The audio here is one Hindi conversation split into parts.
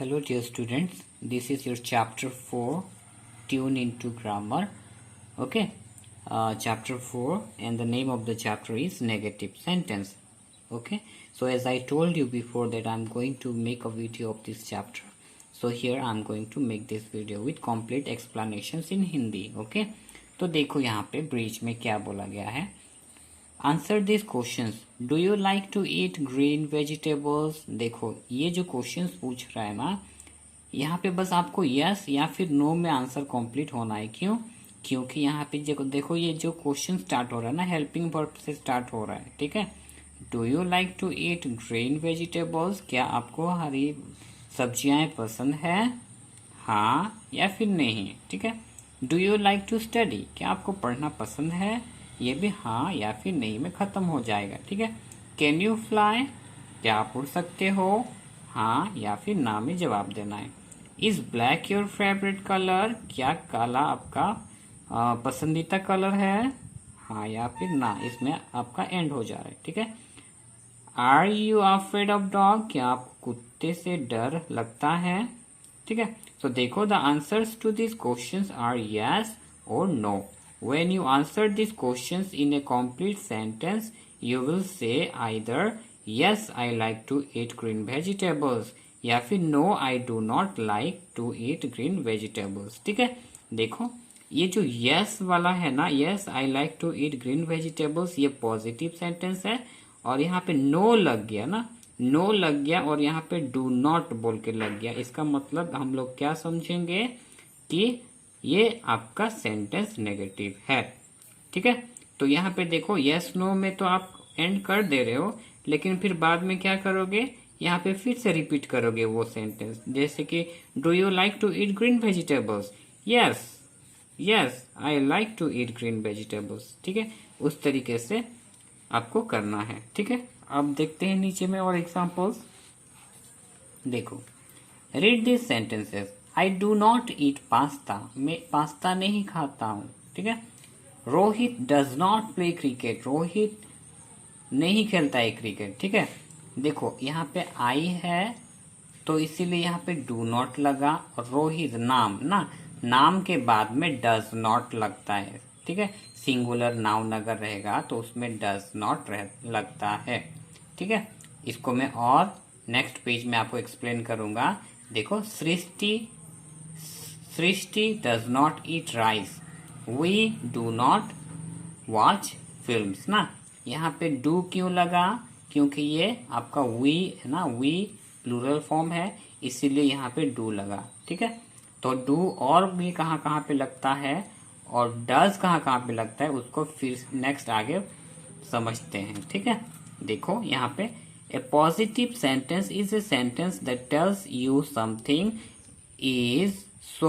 Hello dear students, this is your chapter 4, Tune into Grammar. Okay, chapter 4 and the name of the chapter is Negative Sentence. Okay, so as I told you before that I'm going to make a video of this chapter. So here I'm going to make this video with complete explanations in Hindi. Okay, तो देखो यहाँ पे ब्रीच में क्या बोला गया है. Answer this questions. Do you like to eat green vegetables. देखो ये जो क्वेश्चंस पूछ रहा है ना, यहाँ पे बस आपको यस या फिर नो में आंसर कंप्लीट होना है. क्यों? क्योंकि यहाँ पे देखो ये जो क्वेश्चन स्टार्ट हो रहा है ना, हेल्पिंग वर्ब से स्टार्ट हो रहा है. ठीक है. Do you like to eat green vegetables. क्या आपको हरी सब्जियां पसंद है, हाँ या फिर नहीं. ठीक है. Do you like to study. क्या आपको पढ़ना पसंद है, ये भी हाँ या फिर नहीं में खत्म हो जाएगा. ठीक है. Can you fly. क्या आप उड़ सकते हो, हाँ या फिर ना में जवाब देना है. Is black your favourite colour. क्या काला आपका पसंदीदा कलर है, हाँ या फिर ना. इसमें आपका एंड हो जा रहा है. ठीक है. Are you afraid of dog. क्या आपको कुत्ते से डर लगता है. ठीक है. तो देखो the answers to this questions are yes और no. When you answer these questions in a complete sentence, you will say either yes, I like to eat green vegetables या फिर no, I do not like to eat green vegetables. ठीक है. देखो ये जो yes वाला है ना, yes, I like to eat green vegetables, ये पॉजिटिव सेंटेंस है. और यहाँ पे no लग गया ना, no लग गया और यहाँ पे do not बोल के लग गया. इसका मतलब हम लोग क्या समझेंगे कि ये आपका सेंटेंस नेगेटिव है. ठीक है. तो यहाँ पे देखो यस नो में तो आप एंड कर दे रहे हो, लेकिन फिर बाद में क्या करोगे, यहाँ पे फिर से रिपीट करोगे वो सेंटेंस. जैसे कि do you like to eat green vegetables. Yes yes I like to eat green vegetables. ठीक है. उस तरीके से आपको करना है. ठीक है. अब देखते हैं नीचे में और एग्जाम्पल्स. देखो read this sentences. I do not eat pasta. मैं पास्ता नहीं खाता हूँ. ठीक है. Rohit does not play cricket. Rohit नहीं खेलता है क्रिकेट. ठीक है. देखो यहाँ पे आई है तो इसीलिए यहाँ पे डू नॉट लगा. और रोहित नाम ना, नाम के बाद में डज नॉट लगता है. ठीक है. सिंगुलर नाउन अगर रहेगा तो उसमें डज नॉट लगता है. ठीक है. इसको मैं और नेक्स्ट पेज में आपको एक्सप्लेन करूंगा. देखो Srishti does not eat rice. We do not watch films ना. यहाँ पे डू क्यों लगा, क्योंकि ये आपका वी है ना, वी प्लूरल फॉर्म है, इसीलिए यहाँ पे डू लगा. ठीक है. तो डू और भी कहाँ कहाँ पे लगता है और डज कहाँ कहाँ पे लगता है उसको फिर नेक्स्ट आगे समझते हैं. ठीक है. देखो यहाँ पे a positive sentence is a sentence that tells you something is so.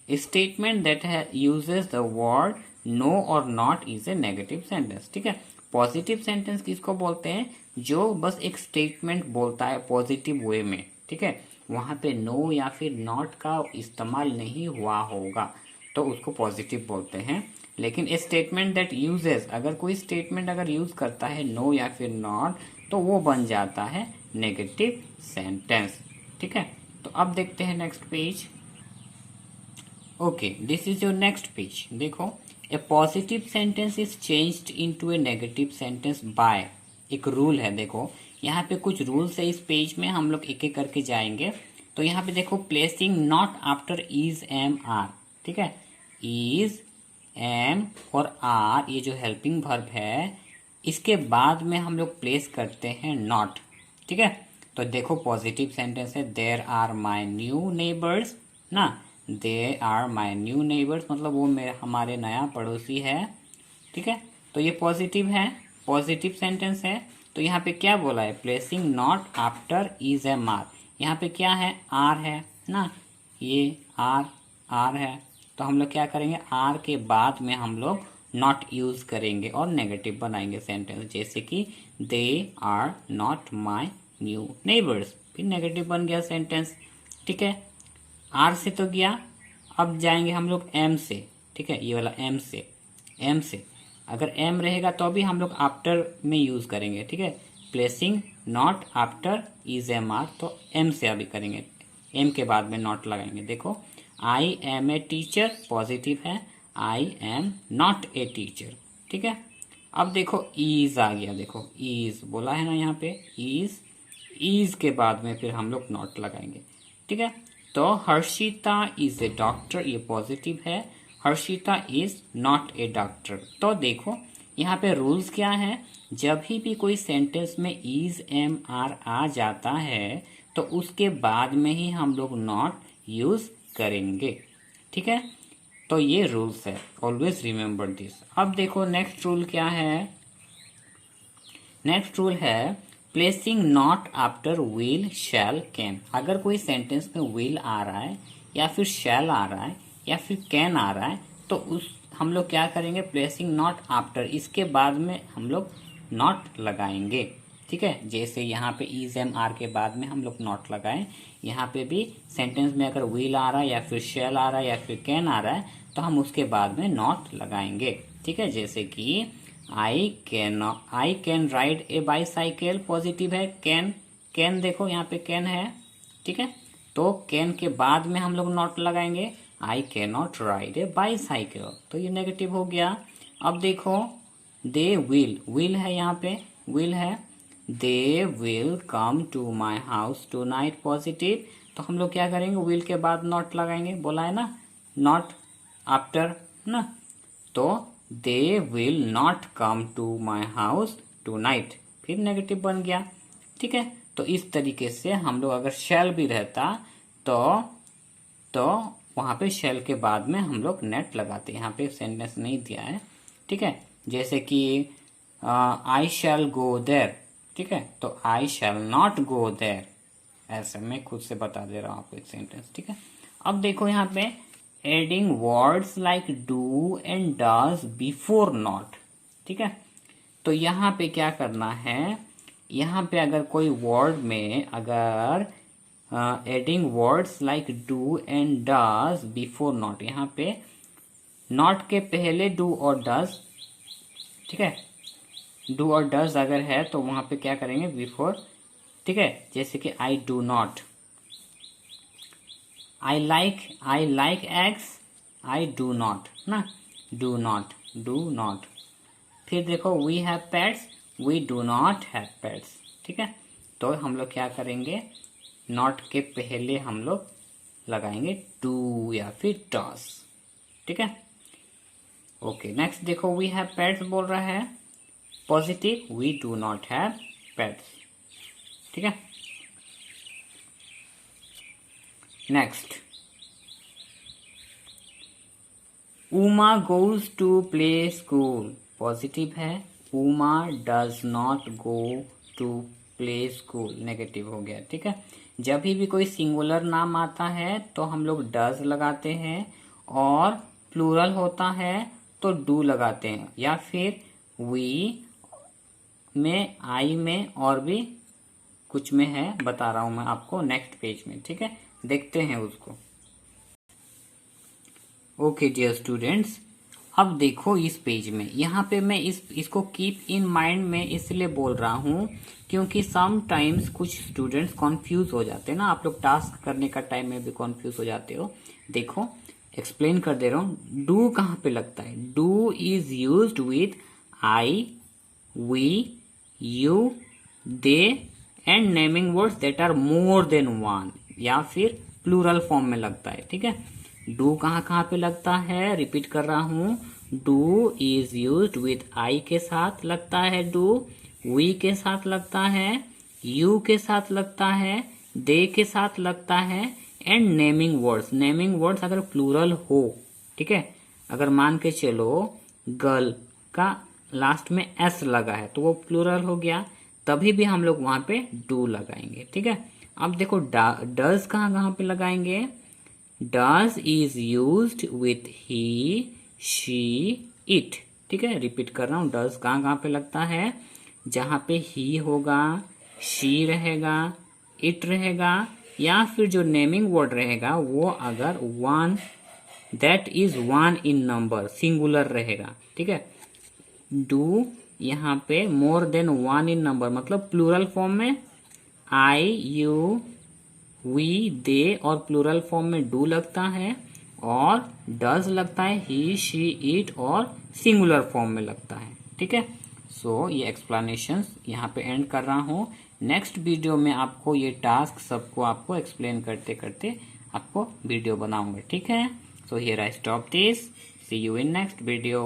A statement that uses the word no or not is a negative sentence. ठीक है. पॉजिटिव सेंटेंस किसको बोलते हैं, जो बस एक स्टेटमेंट बोलता है पॉजिटिव वे में. ठीक है. वहां पे नो या फिर नॉट का इस्तेमाल नहीं हुआ होगा तो उसको पॉजिटिव बोलते हैं. लेकिन ए स्टेटमेंट दैट यूजेस, अगर कोई स्टेटमेंट अगर यूज करता है नो या फिर नॉट तो वो बन जाता है नेगेटिव सेंटेंस. ठीक है. तो अब देखते हैं next page. Okay, this is your next page. देखो a positive sentence is changed into a negative sentence by. एक रूल है. देखो यहाँ पे कुछ रूल्स है. इस पेज में हम लोग एक एक करके जाएंगे. तो यहाँ पे देखो placing not after is am are. ठीक है. इज एम और आर ये जो हेल्पिंग वर्ब है इसके बाद में हम लोग प्लेस करते हैं नॉट. ठीक है. तो देखो पॉजिटिव सेंटेंस है there are my new neighbours ना. There are my new neighbours मतलब वो मेरे हमारे नया पड़ोसी है. ठीक है. तो ये पॉजिटिव है, पॉजिटिव सेंटेंस है. तो यहाँ पे क्या बोला है, placing not after is am are. यहाँ पे क्या है, आर है ना, ये आर है. तो हम लोग क्या करेंगे, आर के बाद में हम लोग नॉट यूज करेंगे और नेगेटिव बनाएंगे सेंटेंस. जैसे कि they are not my new neighbours, फिर नेगेटिव बन गया सेंटेंस. ठीक है. आर से तो गया. अब जाएंगे हम लोग एम से. ठीक है. ये वाला एम से अगर एम रहेगा तो अभी हम लोग आफ्टर में यूज करेंगे. ठीक है. Placing not after is am are तो एम से अभी करेंगे. एम के बाद में नॉट लगाएंगे। देखो I am a teacher positive है, I am not a teacher, ठीक है। अब देखो इज आ गया, देखो इज बोला है ना यहाँ पे, इज के बाद में फिर हम लोग नॉट लगाएंगे, ठीक है। तो हर्षिता इज ए डॉक्टर, ये पॉजिटिव है, Harshita is not a doctor. तो देखो यहाँ पे रूल्स क्या है, जब भी कोई सेंटेंस में इज एम आर आ जाता है तो उसके बाद में ही हम लोग नॉट यूज करेंगे, ठीक है। तो ये रूल्स है, ऑलवेज रिमेम्बर दिस। अब देखो नेक्स्ट रूल क्या है, नेक्स्ट रूल है placing not after will shell can. अगर कोई सेंटेंस में विल आ रहा है या फिर शैल आ रहा है या फिर कैन आ रहा है तो उस हम लोग क्या करेंगे, प्लेसिंग नॉट आफ्टर, इसके बाद में हम लोग नॉट लगाएंगे, ठीक है। जैसे यहाँ पे इज एम आर के बाद में हम लोग नॉट लगाएं, यहाँ पे भी सेंटेंस में अगर विल आ रहा है या फिर शैल आ रहा है या फिर कैन आ रहा है तो हम उसके बाद में नॉट लगाएंगे, ठीक है। जैसे कि I can ride A bicycle, positive है, कैन देखो यहाँ पे कैन है, ठीक है। तो कैन के बाद में हम लोग नॉट लगाएंगे, I can not ride A bicycle, तो ये नेगेटिव हो गया। अब देखो दे विल है, यहाँ पे विल है, they will come to my house tonight, positive. तो हम लोग क्या करेंगे, विल के बाद नॉट लगाएंगे, बोला है ना नॉट आफ्टर ना। तो they will not come to my house tonight, फिर नेगेटिव बन गया, ठीक है। तो इस तरीके से हम लोग अगर शैल भी रहता तो वहां पे शैल के बाद में हम लोग नेट लगाते, यहाँ पे सेंटेंस नहीं दिया है, ठीक है। जैसे कि आई शैल गो देयर, ठीक है, तो आई शैल नॉट गो देयर, ऐसे मैं खुद से बता दे रहा हूँ आपको एक सेंटेंस, ठीक है। अब देखो यहाँ पे adding words like do and does before not, ठीक है। तो यहाँ पे क्या करना है, यहाँ पे अगर कोई वर्ड में अगर adding words like do and does before not, यहाँ पे नॉट के पहले डू और डज, ठीक है, डू और डज अगर है तो वहां पे क्या करेंगे बिफोर, ठीक है। जैसे कि I do not, I like eggs, I do not ना, डू नॉट। फिर देखो we have pets, we do not have pets, ठीक है। तो हम लोग क्या करेंगे, नॉट के पहले हम लोग लगाएंगे डू या फिर डज, ठीक है। ओके नेक्स्ट देखो वी हैव पेट्स बोल रहा है, positive, we do not have pets, ठीक है। Next Uma goes to play school, positive है, Uma does not go to play school, negative हो गया, ठीक है। जब भी कोई सिंगुलर नाम आता है तो हम लोग डज लगाते हैं, और प्लूरल होता है तो डू लगाते हैं, या फिर वी में, आई में, और भी कुछ में है, बता रहा हूं मैं आपको नेक्स्ट पेज में, ठीक है। देखते हैं उसको। ओके डियर स्टूडेंट्स, अब देखो इस पेज में, यहाँ पे मैं इसको कीप इन माइंड में इसलिए बोल रहा हूँ क्योंकि सम टाइम्स कुछ स्टूडेंट्स कंफ्यूज हो जाते हैं ना, आप लोग टास्क करने का टाइम में भी कंफ्यूज हो जाते हो। देखो एक्सप्लेन कर दे रहा हूँ, डू कहाँ पे लगता है, do is used with I, we, you, they and naming words that are more than one, या फिर प्लूरल फॉर्म में लगता है, ठीक है। डू कहाँ पे लगता है, रिपीट कर रहा हूँ, डू इज यूज्ड विथ आई के साथ लगता है डू, वी के साथ लगता है, यू के साथ लगता है, दे के साथ लगता है, एंड नेमिंग वर्ड्स अगर प्लूरल हो, ठीक है। अगर मान के चलो गर्ल का लास्ट में एस लगा है तो वो प्लूरल हो गया, तभी भी हम लोग वहां पे डू लगाएंगे, ठीक है। अब देखो डज कहाँ पे लगाएंगे, does is used with he, she, it, ठीक है। रिपीट कर रहा हूँ, डज कहाँ पे लगता है, जहां पे ही होगा, शी रहेगा, इट रहेगा, या फिर जो नेमिंग वर्ड रहेगा वो अगर one, that is one in number, singular रहेगा, ठीक है। डू यहाँ पे मोर देन वन इन नंबर मतलब प्लूरल फॉर्म में आई, यू, वी, दे और प्लूरल फॉर्म में डू लगता है, और डज लगता है ही, शी, इट, और सिंगुलर फॉर्म में लगता है। ठीक है, सो ये एक्सप्लेनेशंस यहाँ पे एंड कर रहा हूँ। नेक्स्ट वीडियो में आपको ये टास्क सबको आपको एक्सप्लेन करते करते आपको वीडियो बनाऊंगा। ठीक है, so here I stop this, see you in next video.